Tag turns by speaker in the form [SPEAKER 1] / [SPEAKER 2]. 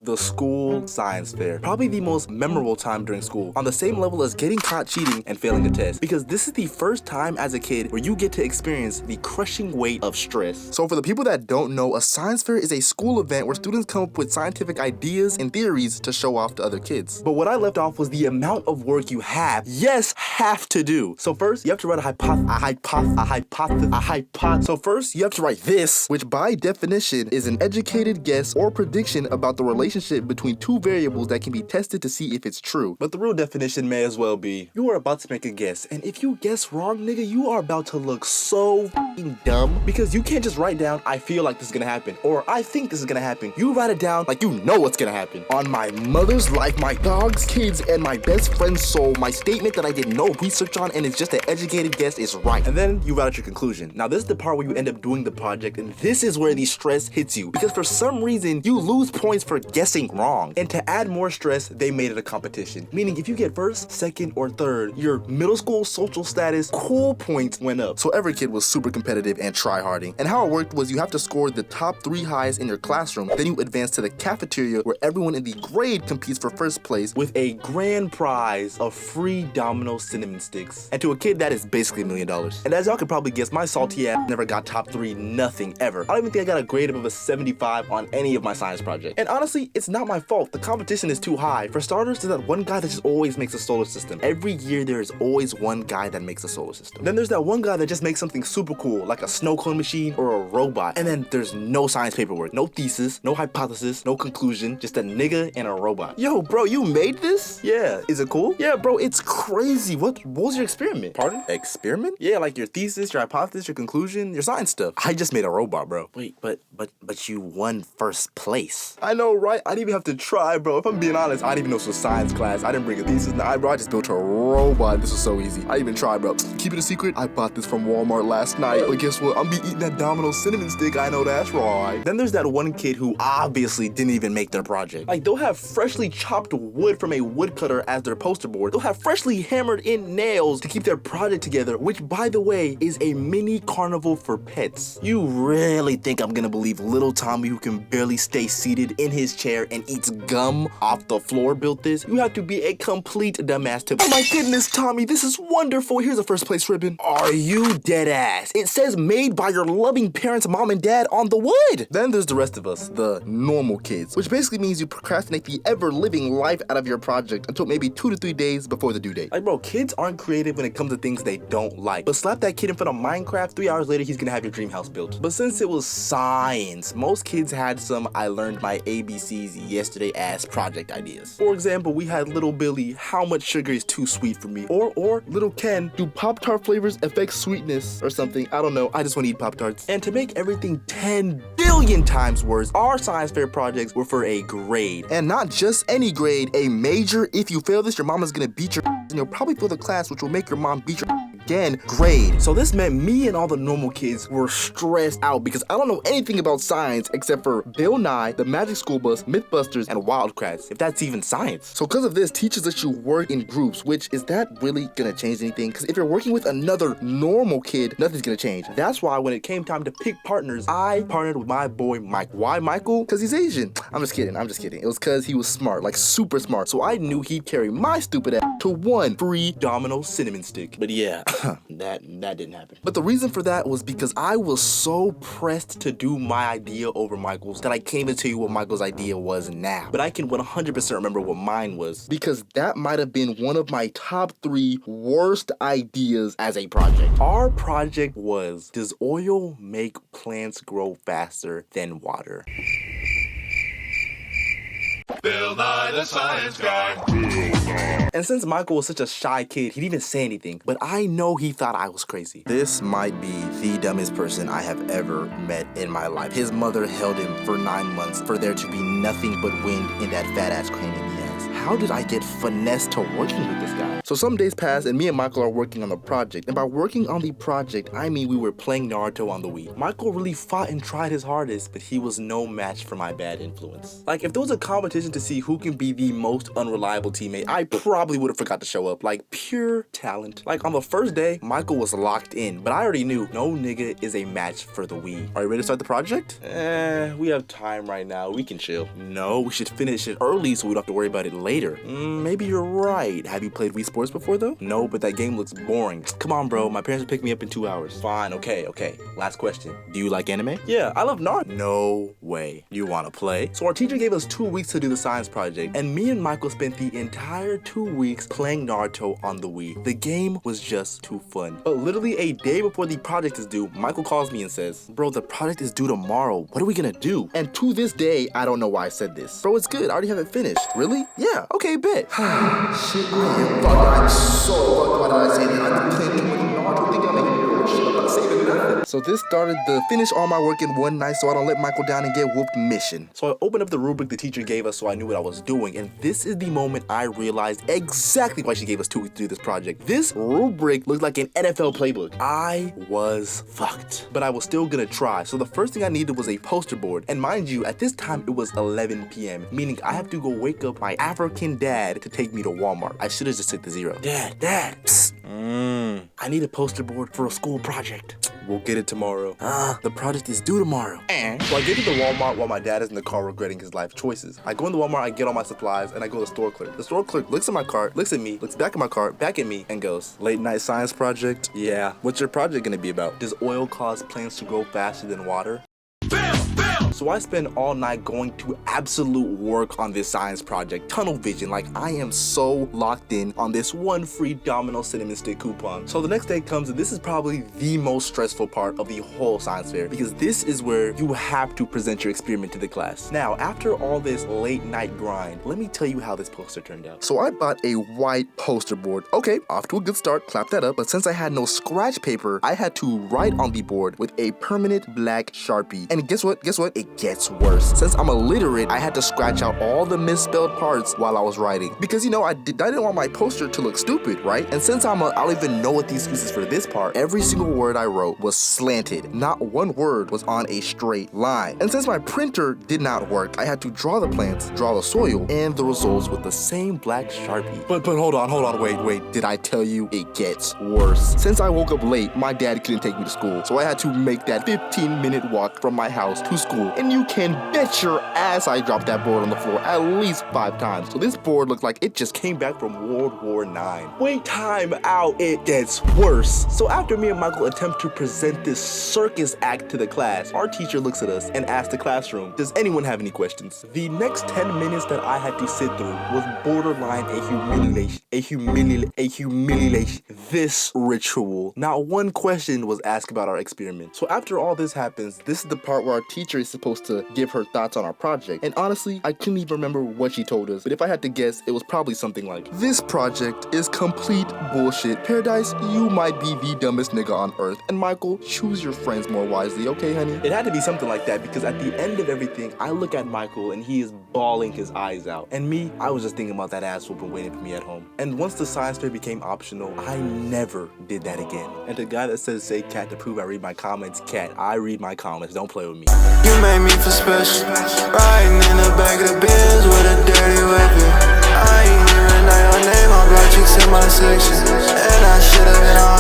[SPEAKER 1] the school science fair. Probably the most memorable time during school, on the same level as getting caught cheating and failing a test, because this is the first time as a kid where you get to experience the crushing weight of stress. So for the people that don't know, a science fair is a school event where students come up with scientific ideas and theories to show off to other kids. But what I left off was the amount of work you have to do. So first, you have to write So first, you have to write this, which by definition is an educated guess or prediction about the relationship between two variables that can be tested to see if it's true. But the real definition may as well be, you are about to make a guess, and if you guess wrong, nigga, you are about to look so f***ing dumb, because you can't just write down, I feel like this is gonna happen, or I think this is gonna happen. You write it down like you know what's gonna happen. On my mother's life, my dog's kids, and my best friend's soul, my statement that I did no research on and it's just an educated guess is right. And then you write out your conclusion. Now this is the part where you end up doing the project, and this is where the stress hits you, because for some reason you lose points for guessing wrong. And to add more stress, they made it a competition, meaning if you get first, second, or third, your middle school social status cool points went up. So every kid was super competitive and try-harding. And how it worked was you have to score the top 3 highest in your classroom, then you advance to the cafeteria where everyone in the grade competes for first place with a grand prize of free Domino cinnamon sticks. And to a kid, that is basically $1 million. And as y'all could probably guess, my salty ass never got top 3 nothing ever. I don't even think I got a grade above a 75 on any of my science projects. And honestly, it's not my fault. The competition is too high. For starters, there's that one guy that just always makes a solar system. Every year, there is always one guy that makes a solar system. Then there's that one guy that just makes something super cool, like a snow cone machine or a robot. And then there's no science paperwork, no thesis, no hypothesis, no conclusion, just a nigga and a robot. Yo, bro, you made this? Yeah. Is it cool? Yeah, bro, it's crazy. What was your experiment? Pardon? Experiment? Yeah, like your thesis, your hypothesis, your conclusion, your science stuff. I just made a robot, bro. Wait, but you won first place. I know, right? I didn't even have to try, bro. If I'm being honest, I didn't even know this was science class. I didn't bring a thesis. Nah, bro, I just built a robot. This was so easy. I didn't even try, bro. Keep it a secret. I bought this from Walmart last night. But guess what? I'm be eating that Domino cinnamon stick. I know that's right. Then there's that one kid who obviously didn't even make their project. Like, they'll have freshly chopped wood from a woodcutter as their poster board. They'll have freshly hammered in nails to keep their project together, which, by the way, is a mini carnival for pets. You really think I'm gonna believe little Tommy, who can barely stay seated in his chair and eats gum off the floor, built this? You have to be a complete dumbass to— oh my goodness, Tommy, this is wonderful. Here's a first place ribbon. Are you dead ass? It says made by your loving parents, mom and dad, on the wood. Then there's the rest of us, the normal kids, which basically means you procrastinate the ever-living life out of your project until maybe 2 to 3 days before the due date. Like, bro, kids aren't creative when it comes to things they don't like. But slap that kid in front of Minecraft, 3 hours later, he's gonna have your dream house built. But since it was science, most kids had some I learned my ABCs yesterday ass project ideas. For example, we had Little Billy, how much sugar is too sweet for me? Or Little Ken, do Pop-Tart flavors affect sweetness or something? I don't know, I just want to eat Pop-Tarts. And to make everything 10 billion times worse, our science fair projects were for a grade. And not just any grade, a major. If you fail this, your mama's gonna beat your and you'll probably fail the class, which will make your mom beat your again grade. So this meant me and all the normal kids were stressed out because I don't know anything about science except for Bill Nye, the Magic School Bus, Mythbusters, and Wildcrats, if that's even science. So because of this, teachers let you work in groups, which is that really gonna change anything? Because if you're working with another normal kid, nothing's gonna change. That's why when it came time to pick partners, I partnered with my boy Mike. Why Michael? Because he's Asian. I'm just kidding. It was because he was smart, like super smart. So I knew he'd carry my stupid ass to one free Domino cinnamon stick. But yeah, that didn't happen. But the reason for that was because I was so pressed to do my idea over Michael's that I can't even tell you what Michael's idea was now. But I can 100% remember what mine was, because that might have been one of my top 3 worst ideas as a project. Our project was, does oil make plants grow faster than water?
[SPEAKER 2] Bill Nye the Science Guy.
[SPEAKER 1] And since Michael was such a shy kid, he didn't even say anything, but I know he thought I was crazy. This might be the dumbest person I have ever met in my life. His mother held him for 9 months for there to be nothing but wind in that fat ass cranium he has. how did I get finessed to working with this guy? So some days pass and me and Michael are working on the project. And by working on the project, I mean we were playing Naruto on the Wii. Michael really fought and tried his hardest, but he was no match for my bad influence. Like, if there was a competition to see who can be the most unreliable teammate, I probably would have forgot to show up. Like, pure talent. Like, on the first day, Michael was locked in, but I already knew no nigga is a match for the Wii. Are you ready to start the project? We have time right now. We can chill. No, we should finish it early so we don't have to worry about it later. Maybe you're right. Have you played Wii Sports before though? No, but that game looks boring. Come on, bro. My parents will pick me up in 2 hours. Fine, okay. Last question. Do you like anime? Yeah, I love Naruto. No way. You want to play? So our teacher gave us 2 weeks to do the science project, and me and Michael spent the entire 2 weeks playing Naruto on the Wii. The game was just too fun. But literally a day before the project is due, Michael calls me and says, bro, the project is due tomorrow. What are we gonna do? And to this day, I don't know why I said this. Bro, it's good. I already have it finished. Really? Yeah. Okay, bet. Shit, I am fucked. I'm so fucked. Why did I say that? I've been playing too much Naruto. Think I'm a hero. Shit, I'm not saving nothing. So this started the finish all my work in one night so I don't let Michael down and get whooped mission. So I opened up the rubric the teacher gave us so I knew what I was doing, and this is the moment I realized exactly why she gave us 2 weeks to do this project. This rubric looked like an NFL playbook. I was fucked, but I was still gonna try. So the first thing I needed was a poster board, and mind you, at this time it was 11 p.m., meaning I have to go wake up my African dad to take me to Walmart. I should have just took the 0. Dad, psst. I need a poster board for a school project. We'll get it tomorrow. The project is due tomorrow. So I get to the Walmart while my dad is in the car regretting his life choices. I go in the Walmart, I get all my supplies, and I go to the store clerk. The store clerk looks at my cart, looks at me, looks back at my cart, back at me, and goes, late night science project? Yeah. What's your project gonna be about? Does oil cause plants to grow faster than water? So I spend all night going to absolute work on this science project, tunnel vision, like I am so locked in on this one free Domino cinnamon stick coupon. So the next day comes, and this is probably the most stressful part of the whole science fair, because this is where you have to present your experiment to the class. Now, after all this late night grind, let me tell you how this poster turned out. So I bought a white poster board. Okay, off to a good start, clap that up. But since I had no scratch paper, I had to write on the board with a permanent black Sharpie. And guess what? It gets worse. Since I'm illiterate, I had to scratch out all the misspelled parts while I was writing. Because, you know, I didn't want my poster to look stupid, right? And since I don't even know what the excuse is for this part, every single word I wrote was slanted. Not one word was on a straight line. And since my printer did not work, I had to draw the plants, draw the soil, and the results with the same black Sharpie. But hold on, wait. Did I tell you it gets worse? Since I woke up late, my dad couldn't take me to school, so I had to make that 15-minute walk from my house to school. And you can bet your ass I dropped that board on the floor at least 5 times. So this board looked like it just came back from World War IX. Wait, time out, it gets worse. So after me and Michael attempt to present this circus act to the class, our teacher looks at us and asks the classroom, does anyone have any questions? The next 10 minutes that I had to sit through was borderline a humiliation. This ritual. Not one question was asked about our experiment. So after all this happens, this is the part where our teacher is supposed to give her thoughts on our project. And honestly, I couldn't even remember what she told us, but if I had to guess, it was probably something like, this project is complete bullshit. Paradise, you might be the dumbest nigga on earth. And Michael, choose your friends more wisely, okay, honey? It had to be something like that, because at the end of everything, I look at Michael and he is bawling his eyes out. And me, I was just thinking about that ass whooping waiting for me at home. And once the science fair became optional, I never did that again. And the guy that says say cat to prove I read my comments, cat, I read my comments, don't play with me.
[SPEAKER 3] You made me feel special, riding in the back of the Benz with a dirty weapon. I ain't even know your name, I brought chicks in my section, and I should've been on